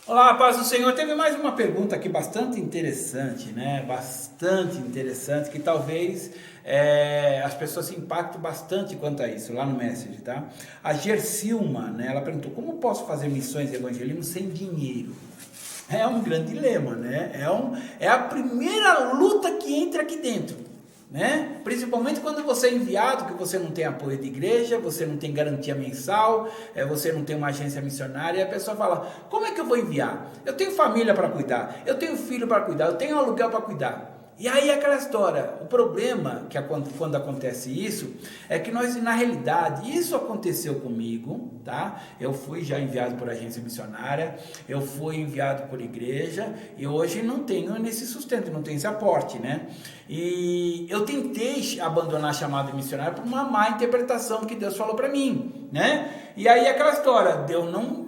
Olá, paz do Senhor. Teve mais uma pergunta aqui bastante interessante, né? Bastante interessante, que talvez as pessoas se impactem bastante quanto a isso, lá no Message, tá? A Gersilma, né? Ela perguntou, como posso fazer missões e evangelismo sem dinheiro? É um grande dilema, né? É a primeira luta que entra aqui dentro, né? Principalmente quando você é enviado, que você não tem apoio de igreja, você não tem garantia mensal, você não tem uma agência missionária, e a pessoa fala, como é que eu vou enviar? Eu tenho família para cuidar, eu tenho filho para cuidar, eu tenho aluguel para cuidar. E aí aquela história, o problema que quando acontece isso, é que nós, na realidade, isso aconteceu comigo, tá? Eu fui já enviado por agência missionária, eu fui enviado por igreja, e hoje não tenho nesse sustento, não tenho esse aporte, né? E eu tentei abandonar a chamada missionária por uma má interpretação que Deus falou para mim, né? E aí aquela história,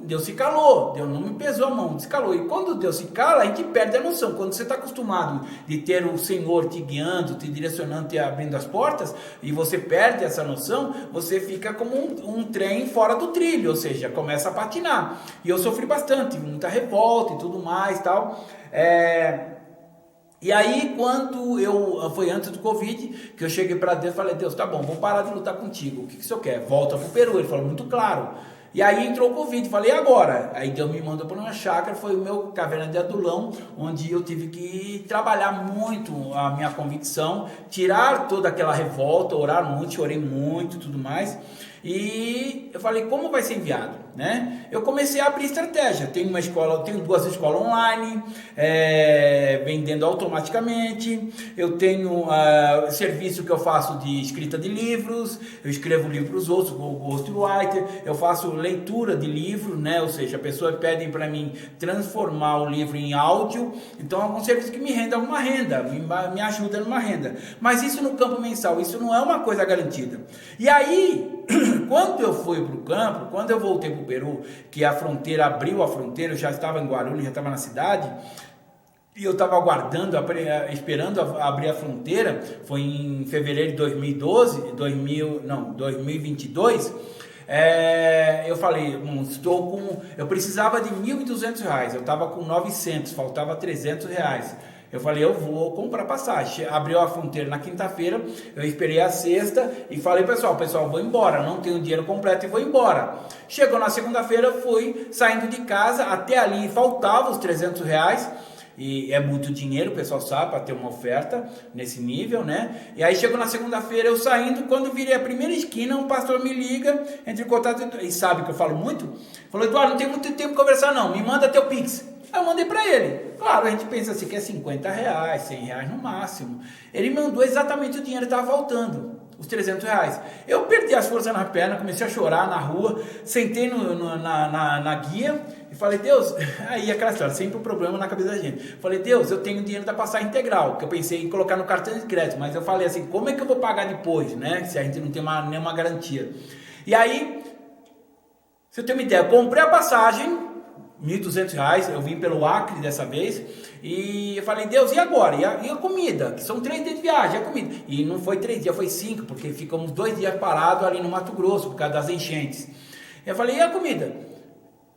Deus se calou, Deus não me pesou a mão, se calou. E quando Deus se cala, a gente perde a noção. Quando você está acostumado de ter o Senhor te guiando, te direcionando, te abrindo as portas, e você perde essa noção, você fica como um trem fora do trilho, ou seja, começa a patinar. E eu sofri bastante, muita revolta e tudo mais, tal. E aí, foi antes do Covid, que eu cheguei para Deus e falei, Deus, tá bom, vou parar de lutar contigo, o que o senhor quer? Volta pro Peru, ele falou muito claro. E aí entrou o Covid, falei, e agora? Aí Deus me mandou para uma chácara, foi o meu caverna de adulão, onde eu tive que trabalhar muito a minha convicção, tirar toda aquela revolta, orar muito, chorei muito e tudo mais. E eu falei, como vai ser enviado, né? Eu comecei a abrir estratégia. Tenho duas escolas online, vendendo automaticamente. Eu tenho serviço que eu faço de escrita de livros. Eu escrevo livros para os outros, o ghostwriter. Eu faço leitura de livro, né? Ou seja, a pessoa pede para mim transformar o livro em áudio. Então, é um serviço que me rende alguma renda, me ajuda numa renda. Mas isso no campo mensal, isso não é uma coisa garantida. E aí, quando eu fui para o campo, quando eu voltei para o Peru, que a fronteira abriu a fronteira, eu já estava em Guarulhos, já estava na cidade, e eu estava aguardando, esperando abrir a fronteira, foi em fevereiro de 2022, eu falei, eu precisava de R$ 1.200, eu estava com 900, faltava R$ 300. Eu falei, eu vou comprar passagem. Abriu a fronteira na quinta-feira, eu esperei a sexta e falei, pessoal, vou embora, não tenho dinheiro completo e vou embora. Chegou na segunda-feira, fui saindo de casa, até ali faltava os R$ 300, e é muito dinheiro, o pessoal sabe, para ter uma oferta nesse nível, né? E aí chegou na segunda-feira, eu saindo, quando virei a primeira esquina, um pastor me liga, entre em contato, e sabe que eu falo muito? Falou, Eduardo, não tem muito tempo para conversar não, me manda teu Pix. Aí eu mandei para ele. Claro, a gente pensa assim que é R$ 50, R$ 100 no máximo. Ele mandou exatamente o dinheiro que estava faltando, os R$ 300. Eu perdi as forças na perna, comecei a chorar na rua, sentei na guia e falei, Deus, aí aquela história, sempre um problema na cabeça da gente. Falei, Deus, eu tenho dinheiro da passagem integral, que eu pensei em colocar no cartão de crédito, mas eu falei assim, como é que eu vou pagar depois, né? Se a gente não tem nenhuma garantia. E aí, se eu tenho uma ideia, eu comprei a passagem, R$ 1.200, eu vim pelo Acre dessa vez, e eu falei, Deus, e agora? E a comida? Que são 3 dias de viagem, a comida. E não foi 3 dias, foi 5, porque ficamos 2 dias parados ali no Mato Grosso, por causa das enchentes. Eu falei, e a comida?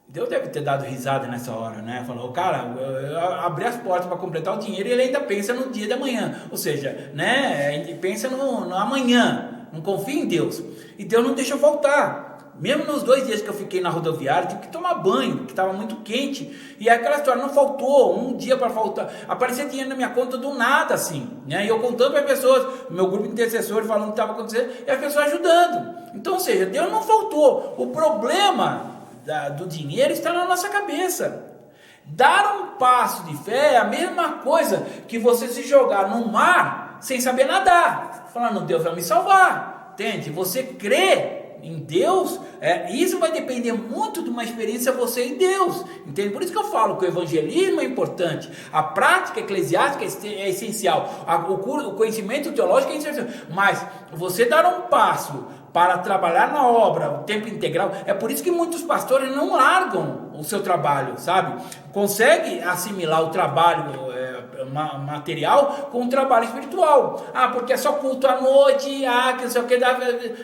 Deus deve ter dado risada nessa hora, né? Falou, cara, eu abri as portas para completar o dinheiro e ele ainda pensa no dia da manhã. Ou seja, né? Ele pensa no amanhã, não confia em Deus. E Deus não deixa eu voltar. Mesmo nos 2 dias que eu fiquei na rodoviária, tive que tomar banho, que estava muito quente. E aquela história, não faltou um dia para faltar. Aparecia dinheiro na minha conta do nada, assim, né? E eu contando para as pessoas, meu grupo de intercessores falando o que estava acontecendo, e as pessoas ajudando. Então, ou seja, Deus não faltou. O problema do dinheiro está na nossa cabeça. Dar um passo de fé é a mesma coisa que você se jogar no mar sem saber nadar. Falando, Deus vai me salvar. Entende? Você crê em Deus, isso vai depender muito de uma experiência você e Deus, entende? Por isso que eu falo que o evangelismo é importante, a prática eclesiástica é essencial, o conhecimento teológico é essencial, mas você dar um passo para trabalhar na obra, o tempo integral, é por isso que muitos pastores não largam o seu trabalho, sabe? Consegue assimilar o trabalho material com o trabalho espiritual. Porque é só culto à noite, que não sei o que.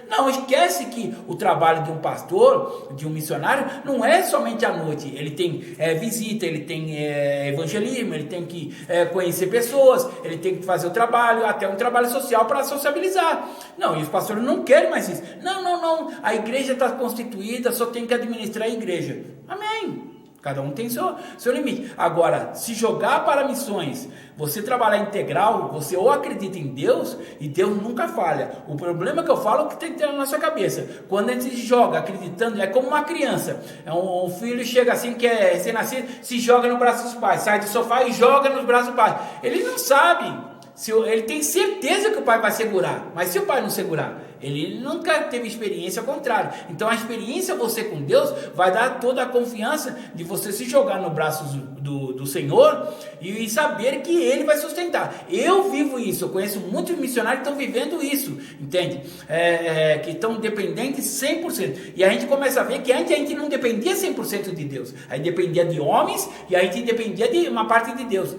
Não, esquece que o trabalho de um pastor, de um missionário, não é somente à noite. Ele tem visita, ele tem evangelismo, ele tem que conhecer pessoas, ele tem que fazer o trabalho, até um trabalho social para socializar. Não, e os pastores não querem mais isso. Não, a igreja está constituída, só tem que administrar a igreja. Amém. Cada um tem seu limite. Agora, se jogar para missões, você trabalhar integral, você ou acredita em Deus, e Deus nunca falha. O problema que eu falo é que tem que ter na nossa cabeça. Quando a gente joga acreditando, é como uma criança. Um filho chega assim, que é recém-nascido, se joga no braço dos pais, sai do sofá e joga nos braços do pai. Ele não sabe. Ele tem certeza que o pai vai segurar, mas se o pai não segurar, ele nunca teve experiência ao contrário. Então a experiência você com Deus vai dar toda a confiança de você se jogar no braço do Senhor e saber que Ele vai sustentar. Eu vivo isso, eu conheço muitos missionários que estão vivendo isso, entende? Que estão dependentes 100%. E a gente começa a ver que antes a gente não dependia 100% de Deus, a gente dependia de homens e a gente dependia de uma parte de Deus.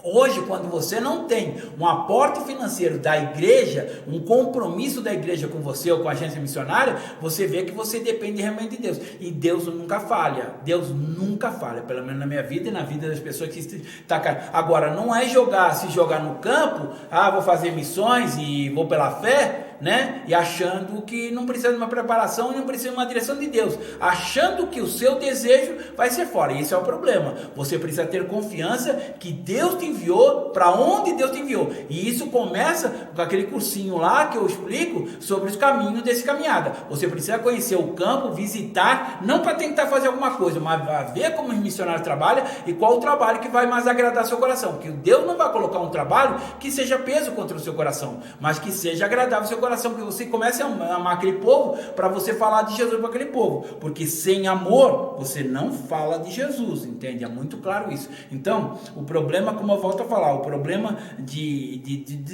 Hoje, quando você não tem um aporte financeiro da igreja, um compromisso da igreja com você ou com a agência missionária, você vê que você depende realmente de Deus. E Deus nunca falha. Deus nunca falha, pelo menos na minha vida e na vida das pessoas que estão cá. Agora, não é se jogar no campo, vou fazer missões e vou pela fé, né? E achando que não precisa de uma preparação e não precisa de uma direção de Deus, achando que o seu desejo vai ser fora. E esse é o problema. Você precisa ter confiança que Deus te enviou para onde Deus te enviou. E isso começa com aquele cursinho lá que eu explico sobre os caminhos desse caminhada. Você precisa conhecer o campo, visitar, não para tentar fazer alguma coisa, mas para ver como os missionários trabalham e qual o trabalho que vai mais agradar seu coração. Porque Deus não vai colocar um trabalho que seja peso contra o seu coração, mas que seja agradável ao seu coração, que você comece a amar aquele povo, para você falar de Jesus para aquele povo, porque sem amor você não fala de Jesus, entende? É muito claro isso. Então, o problema, como eu volto a falar, o problema de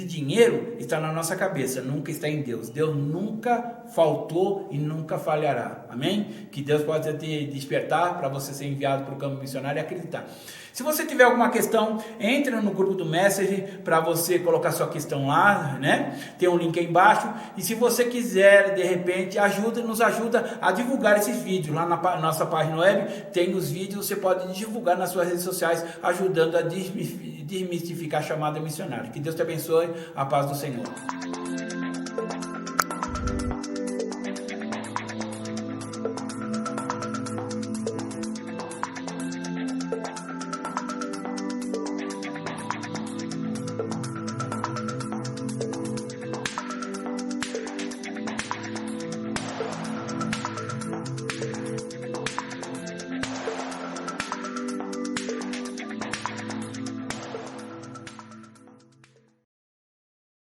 dinheiro está na nossa cabeça, nunca está em Deus. Deus nunca faltou e nunca falhará, amém? Que Deus possa te despertar para você ser enviado para o campo missionário e acreditar. Se você tiver alguma questão, entre no grupo do Messenger para você colocar sua questão lá, né? Tem um link aí embaixo. E se você quiser, de repente, nos ajuda a divulgar esses vídeos. Lá na nossa página web tem os vídeos, você pode divulgar nas suas redes sociais, ajudando a desmistificar a chamada missionária. Que Deus te abençoe, a paz do Senhor.